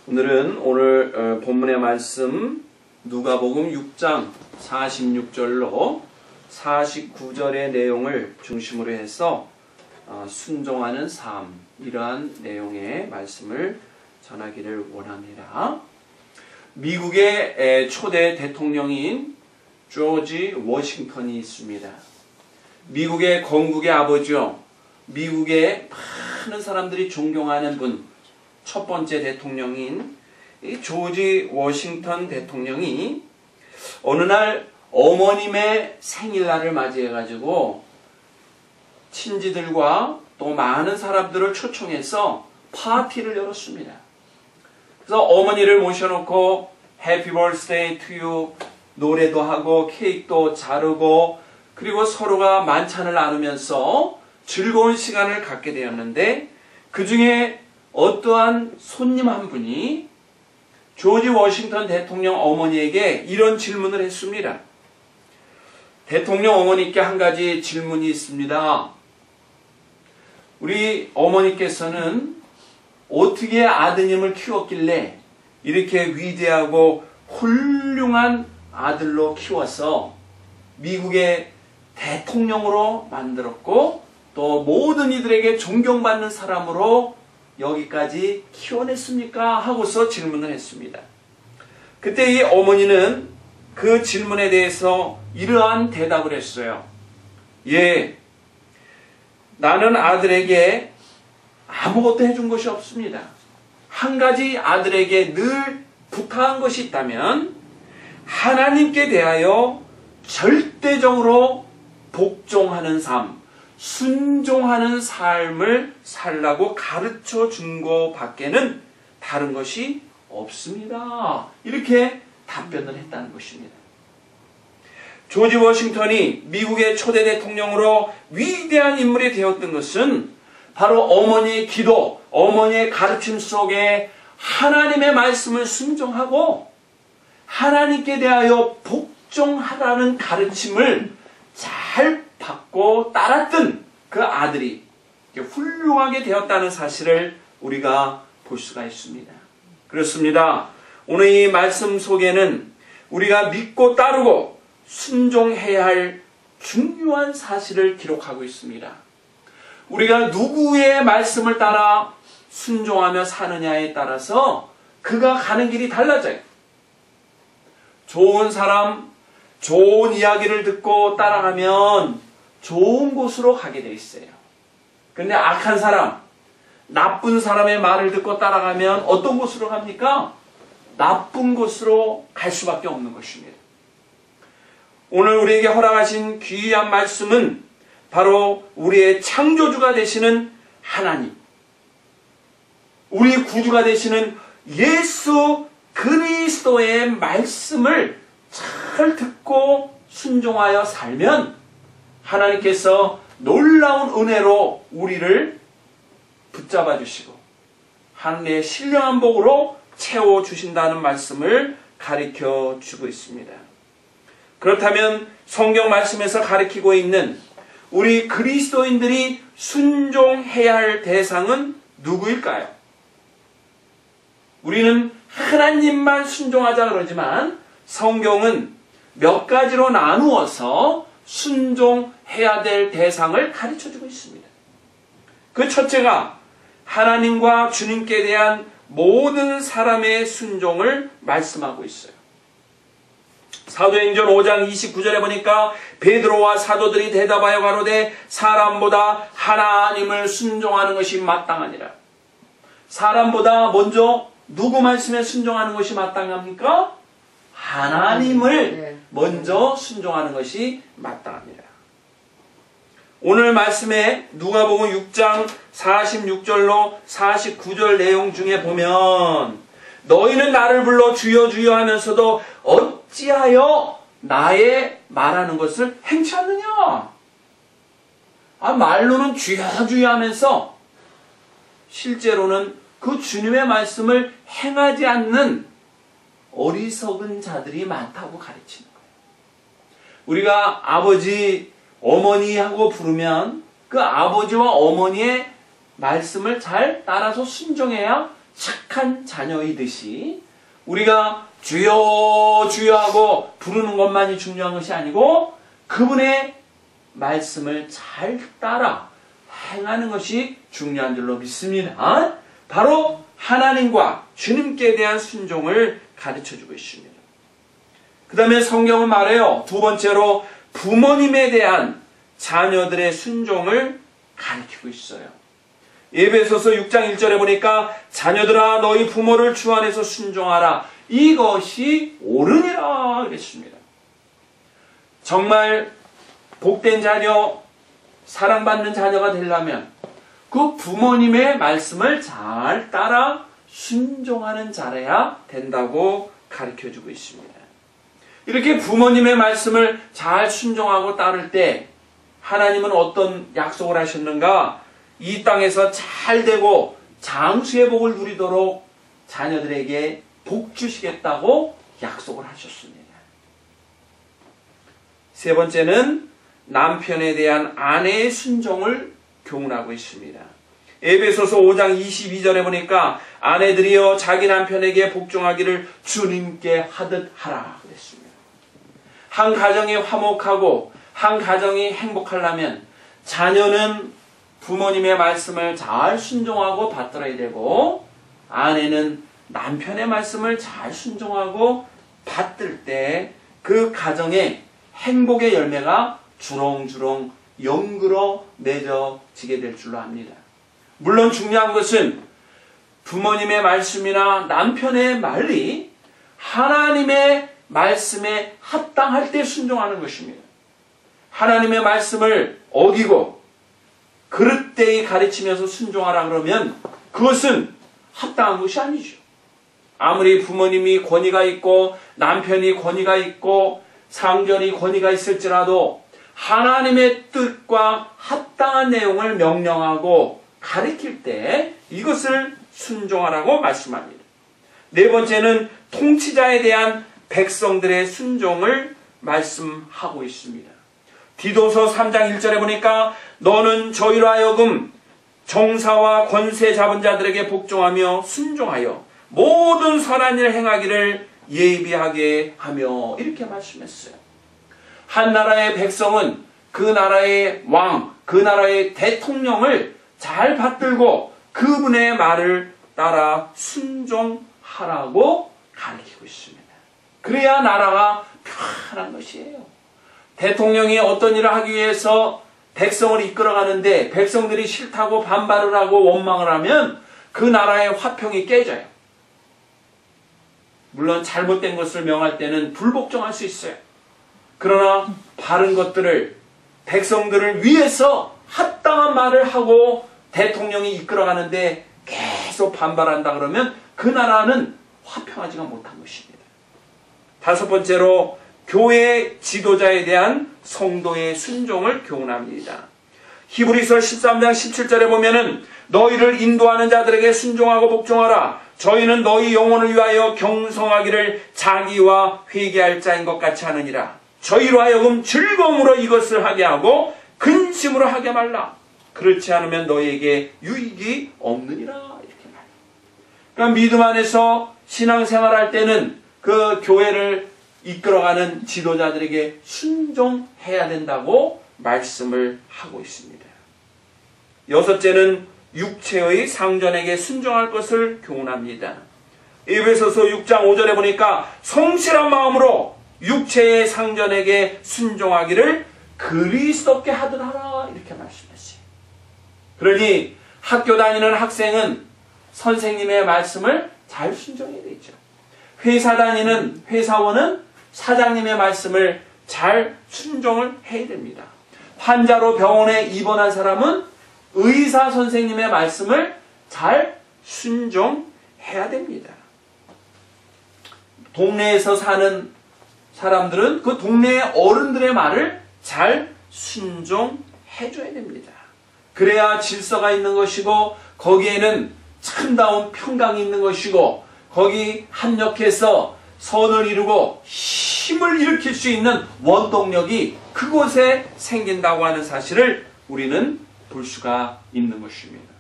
오늘 본문의 말씀 누가복음 6장 46절로 49절의 내용을 중심으로 해서 순종하는 삶, 이러한 내용의 말씀을 전하기를 원합니다. 미국의 초대 대통령인 조지 워싱턴이 있습니다. 미국의 건국의 아버지요, 미국의 많은 사람들이 존경하는 분, 첫 번째 대통령인 이 조지 워싱턴 대통령이 어느 날 어머님의 생일날을 맞이해가지고 친지들과 또 많은 사람들을 초청해서 파티를 열었습니다. 그래서 어머니를 모셔놓고 Happy Birthday to you 노래도 하고 케이크도 자르고 그리고 서로가 만찬을 나누면서 즐거운 시간을 갖게 되었는데, 그 중에 어떠한 손님 한 분이 조지 워싱턴 대통령 어머니에게 이런 질문을 했습니다. 대통령 어머니께 한 가지 질문이 있습니다. 우리 어머니께서는 어떻게 아드님을 키웠길래 이렇게 위대하고 훌륭한 아들로 키워서 미국의 대통령으로 만들었고 또 모든 이들에게 존경받는 사람으로 여기까지 키워냈습니까? 하고서 질문을 했습니다. 그때 이 어머니는 그 질문에 대해서 이러한 대답을 했어요. 예, 나는 아들에게 아무것도 해준 것이 없습니다. 한 가지 아들에게 늘 부탁한 것이 있다면 하나님께 대하여 절대적으로 복종하는 삶, 순종하는 삶을 살라고 가르쳐 준 것 밖에는 다른 것이 없습니다. 이렇게 답변을 했다는 것입니다. 조지 워싱턴이 미국의 초대 대통령으로 위대한 인물이 되었던 것은 바로 어머니의 기도, 어머니의 가르침 속에 하나님의 말씀을 순종하고 하나님께 대하여 복종하라는 가르침을 잘 받고 따랐던 그 아들이 훌륭하게 되었다는 사실을 우리가 볼 수가 있습니다. 그렇습니다. 오늘 이 말씀 속에는 우리가 믿고 따르고 순종해야 할 중요한 사실을 기록하고 있습니다. 우리가 누구의 말씀을 따라 순종하며 사느냐에 따라서 그가 가는 길이 달라져요. 좋은 사람, 좋은 이야기를 듣고 따라가면 좋은 곳으로 가게 돼 있어요. 그런데 악한 사람, 나쁜 사람의 말을 듣고 따라가면 어떤 곳으로 갑니까? 나쁜 곳으로 갈 수밖에 없는 것입니다. 오늘 우리에게 허락하신 귀한 말씀은 바로 우리의 창조주가 되시는 하나님, 우리 구주가 되시는 예수 그리스도의 말씀을 잘 듣고 순종하여 살면 하나님께서 놀라운 은혜로 우리를 붙잡아 주시고 하늘의 신령한 복으로 채워주신다는 말씀을 가르쳐 주고 있습니다. 그렇다면 성경 말씀에서 가르치고 있는 우리 그리스도인들이 순종해야 할 대상은 누구일까요? 우리는 하나님만 순종하자 그러지만 성경은 몇 가지로 나누어서 순종해야 될 대상을 가르쳐주고 있습니다. 그 첫째가 하나님과 주님께 대한 모든 사람의 순종을 말씀하고 있어요. 사도행전 5장 29절에 보니까 베드로와 사도들이 대답하여 가로되 사람보다 하나님을 순종하는 것이 마땅하니라. 사람보다 먼저 누구 말씀에 순종하는 것이 마땅합니까? 하나님을 먼저 순종하는 것이 마땅합니다. 오늘 말씀에 누가복음 6장 46절로 49절 내용 중에 보면 너희는 나를 불러 주여 주여 하면서도 어찌하여 나의 말하는 것을 행치 않느냐? 말로는 주여 주여 하면서 실제로는 그 주님의 말씀을 행하지 않는 어리석은 자들이 많다고 가르치는 거예요. 우리가 아버지, 어머니하고 부르면 그 아버지와 어머니의 말씀을 잘 따라서 순종해야 착한 자녀이듯이 우리가 주여 주여 하고 부르는 것만이 중요한 것이 아니고 그분의 말씀을 잘 따라 행하는 것이 중요한 줄로 믿습니다. 바로 하나님과 주님께 대한 순종을 가르쳐주고 있습니다. 그 다음에 성경은 말해요. 두 번째로 부모님에 대한 자녀들의 순종을 가르치고 있어요. 에베소서 6장 1절에 보니까 자녀들아 너희 부모를 주 안에서 순종하라. 이것이 옳으니라 그랬습니다. 정말 복된 자녀, 사랑받는 자녀가 되려면 그 부모님의 말씀을 잘 따라 순종하는 자라야 된다고 가르쳐주고 있습니다. 이렇게 부모님의 말씀을 잘 순종하고 따를 때 하나님은 어떤 약속을 하셨는가? 이 땅에서 잘 되고 장수의 복을 누리도록 자녀들에게 복 주시겠다고 약속을 하셨습니다. 세 번째는 남편에 대한 아내의 순종을 교훈하고 있습니다. 에베소서 5장 22절에 보니까 아내들이여 자기 남편에게 복종하기를 주님께 하듯 하라 그랬습니다. 한 가정이 화목하고 한 가정이 행복하려면 자녀는 부모님의 말씀을 잘 순종하고 받들어야 되고 아내는 남편의 말씀을 잘 순종하고 받들 때 그 가정의 행복의 열매가 주렁주렁 연그러 맺어지게 될 줄로 압니다. 물론 중요한 것은 부모님의 말씀이나 남편의 말이 하나님의 말씀에 합당할 때 순종하는 것입니다. 하나님의 말씀을 어기고 그릇되이 가르치면서 순종하라 그러면 그것은 합당한 것이 아니죠. 아무리 부모님이 권위가 있고 남편이 권위가 있고 상전이 권위가 있을지라도 하나님의 뜻과 합당한 내용을 명령하고 가르칠 때 이것을 순종하라고 말씀합니다. 네 번째는 통치자에 대한 백성들의 순종을 말씀하고 있습니다. 디도서 3장 1절에 보니까 너는 저희로 하여금 정사와 권세 잡은 자들에게 복종하며 순종하여 모든 선한 일을 행하기를 예비하게 하며 이렇게 말씀했어요. 한 나라의 백성은 그 나라의 왕, 그 나라의 대통령을 잘 받들고 그분의 말을 따라 순종하라고 가르치고 있습니다. 그래야 나라가 편한 것이에요. 대통령이 어떤 일을 하기 위해서 백성을 이끌어가는데 백성들이 싫다고 반발을 하고 원망을 하면 그 나라의 화평이 깨져요. 물론 잘못된 것을 명할 때는 불복종할 수 있어요. 그러나 바른 것들을 백성들을 위해서 합당한 말을 하고 대통령이 이끌어가는데 계속 반발한다 그러면 그 나라는 화평하지가 못한 것입니다. 다섯 번째로 교회 지도자에 대한 성도의 순종을 교훈합니다. 히브리서 13장 17절에 보면은 너희를 인도하는 자들에게 순종하고 복종하라. 저희는 너희 영혼을 위하여 경성하기를 자기와 회개할 자인 것 같이 하느니라. 저희로 하여금 즐거움으로 이것을 하게 하고 근심으로 하게 말라. 그렇지 않으면 너희에게 유익이 없느니라. 이렇게 말해요. 그러니까 믿음 안에서 신앙생활할 때는 그 교회를 이끌어가는 지도자들에게 순종해야 된다고 말씀을 하고 있습니다. 여섯째는 육체의 상전에게 순종할 것을 교훈합니다. 에베소서 6장 5절에 보니까 성실한 마음으로 육체의 상전에게 순종하기를 그리스도께 하듯 하라 이렇게 말씀했어요. 그러니 학교 다니는 학생은 선생님의 말씀을 잘 순종해야 되죠. 회사 다니는 회사원은 사장님의 말씀을 잘 순종을 해야 됩니다. 환자로 병원에 입원한 사람은 의사 선생님의 말씀을 잘 순종해야 됩니다. 동네에서 사는 사람들은 그 동네의 어른들의 말을 잘 순종해줘야 됩니다. 그래야 질서가 있는 것이고 거기에는 참다운 평강이 있는 것이고 거기 합력해서 선을 이루고 힘을 일으킬 수 있는 원동력이 그곳에 생긴다고 하는 사실을 우리는 볼 수가 있는 것입니다.